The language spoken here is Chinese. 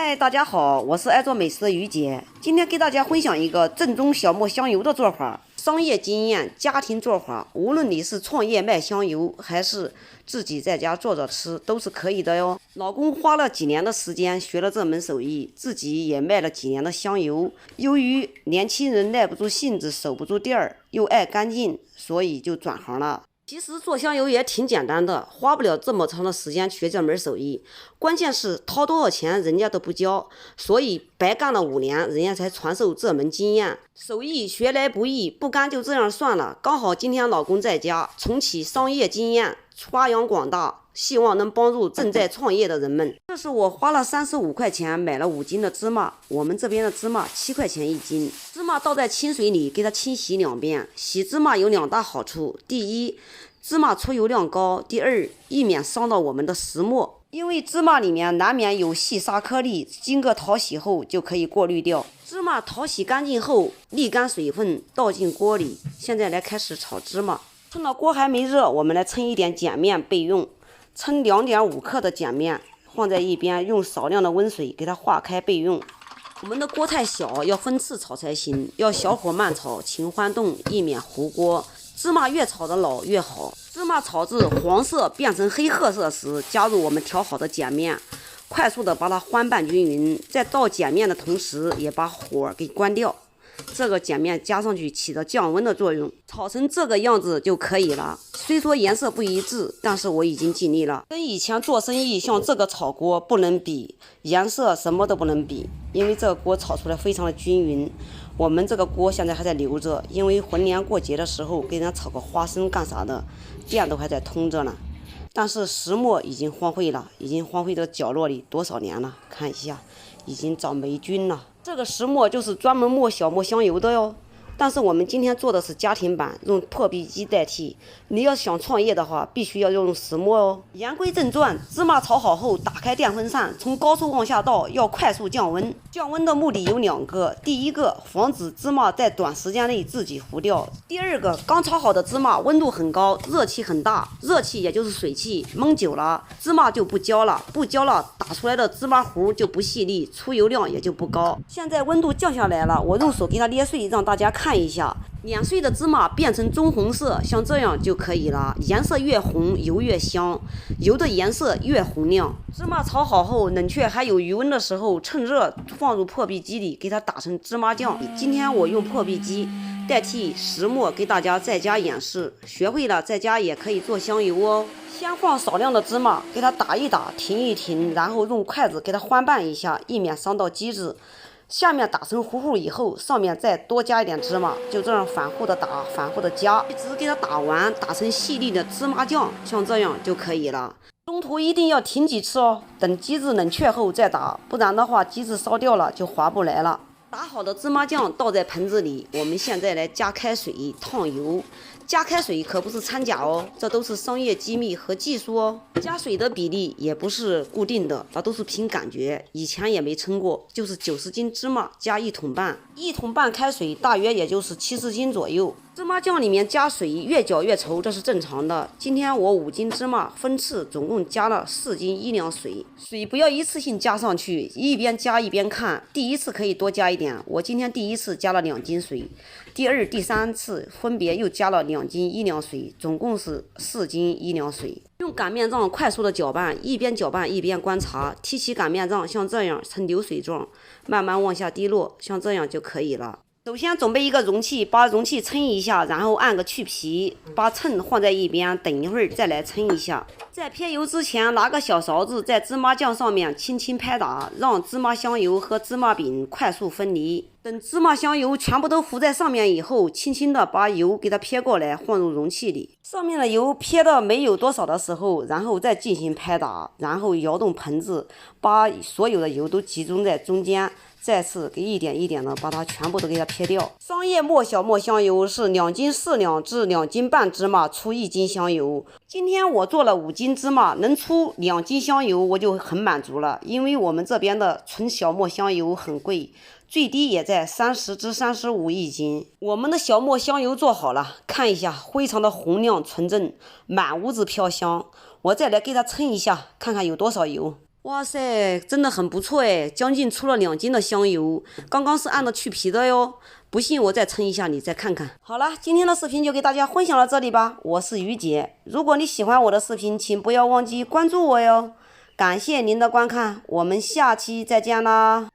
嗨，大家好，我是爱做美食的于姐。今天给大家分享一个正宗小磨香油的做法，商业经验、家庭做法，无论你是创业卖香油，还是自己在家做着吃，都是可以的哟。老公花了几年的时间学了这门手艺，自己也卖了几年的香油。由于年轻人耐不住性子，守不住店儿，又爱干净，所以就转行了。其实做香油也挺简单的，花不了这么长的时间学这门手艺，关键是掏多少钱人家都不教，所以白干了5年，人家才传授这门经验。手艺学来不易，不干就这样算了。刚好今天老公在家，重启商业经验，发扬光大，希望能帮助正在创业的人们。这是我花了35块钱买了5斤的芝麻，我们这边的芝麻7块钱1斤。芝麻倒在清水里，给它清洗2遍。洗芝麻有2大好处：第一，芝麻出油量高；第二，避免伤到我们的石磨。因为芝麻里面难免有细沙颗粒，经过淘洗后就可以过滤掉。芝麻淘洗干净后，沥干水分，倒进锅里。现在来开始炒芝麻。趁到锅还没热，我们来称一点碱面备用。称2.5克的碱面放在一边，用少量的温水给它化开备用。我们的锅太小，要分次炒才行，要小火慢炒，勤翻动，以免糊锅。芝麻越炒得老越好。芝麻炒至黄色变成黑褐色时，加入我们调好的碱面，快速的把它翻拌均匀。在倒碱面的同时，也把火给关掉。这个碱面加上去起到降温的作用，炒成这个样子就可以了。虽说颜色不一致，但是我已经尽力了。跟以前做生意像这个炒锅不能比，颜色什么都不能比，因为这个锅炒出来非常的均匀。我们这个锅现在还在留着，因为逢年过节的时候给人家炒个花生干啥的，店都还在通着呢。但是石磨已经荒废了，已经荒废的角落里多少年了？看一下，已经长霉菌了。这个石磨就是专门磨小磨香油的哟。但是我们今天做的是家庭版，用破壁机代替。你要想创业的话，必须要用石磨哦。言归正传，芝麻炒好后，打开电风扇，从高处往下倒，要快速降温。降温的目的有2个：第一个，防止芝麻在短时间内自己糊掉；第二个，刚炒好的芝麻温度很高，热气很大，热气也就是水汽，焖久了，芝麻就不焦了，不焦了，打出来的芝麻糊就不细粒，出油量也就不高。现在温度降下来了，我用手给它捏碎，让大家看一下。碾碎的芝麻变成棕红色，像这样就可以了。颜色越红，油越香，油的颜色越红亮。芝麻炒好后，冷却还有余温的时候，趁热放入破壁机里，给它打成芝麻酱。今天我用破壁机代替石磨给大家在家演示，学会了在家也可以做香油哦。先放少量的芝麻，给它打一打，停一停，然后用筷子给它翻拌一下，以免伤到机子。下面打成糊糊以后，上面再多加一点芝麻，就这样反复的打，反复的加，一直给它打完，打成细粒的芝麻酱，像这样就可以了。中途一定要停几次哦，等机子冷却后再打，不然的话机子烧掉了就划不来了。打好的芝麻酱倒在盆子里，我们现在来加开水烫油。加开水可不是掺假哦，这都是商业机密和技术哦。加水的比例也不是固定的，那都是凭感觉。以前也没称过，就是90斤芝麻加1桶半，1桶半开水大约也就是70斤左右。芝麻酱里面加水越搅越稠，这是正常的。今天我5斤芝麻分次总共加了4斤1两水，水不要一次性加上去，一边加一边看。第一次可以多加一点，我今天第1次加了2斤水，第2、第3次分别又加了2斤1两水，总共是4斤1两水。用擀面杖快速的搅拌，一边搅拌一边观察，提起擀面杖像这样呈流水状，慢慢往下滴落，像这样就可以了。首先准备一个容器，把容器称一下，然后按个去皮，把秤放在一边，等一会儿再来称一下。在撇油之前，拿个小勺子在芝麻酱上面轻轻拍打，让芝麻香油和芝麻饼快速分离。等芝麻香油全部都浮在上面以后，轻轻的把油给它撇过来，放入容器里。上面的油撇到没有多少的时候，然后再进行拍打，然后摇动盆子，把所有的油都集中在中间。再次给一点一点的把它全部都给它撇掉。商业磨小磨香油是2斤4两至2斤半芝麻出1斤香油。今天我做了5斤芝麻，能出2斤香油我就很满足了，因为我们这边的纯小磨香油很贵，最低也在30至351斤。我们的小磨香油做好了，看一下非常的红亮纯正，满屋子飘香。我再来给它称一下，看看有多少油。哇塞，真的很不错哎，将近出了2斤的香油，刚刚是按着去皮的哟。不信我再称一下，你再看看。好了，今天的视频就给大家分享到这里吧。我是于姐，如果你喜欢我的视频，请不要忘记关注我哟。感谢您的观看，我们下期再见啦。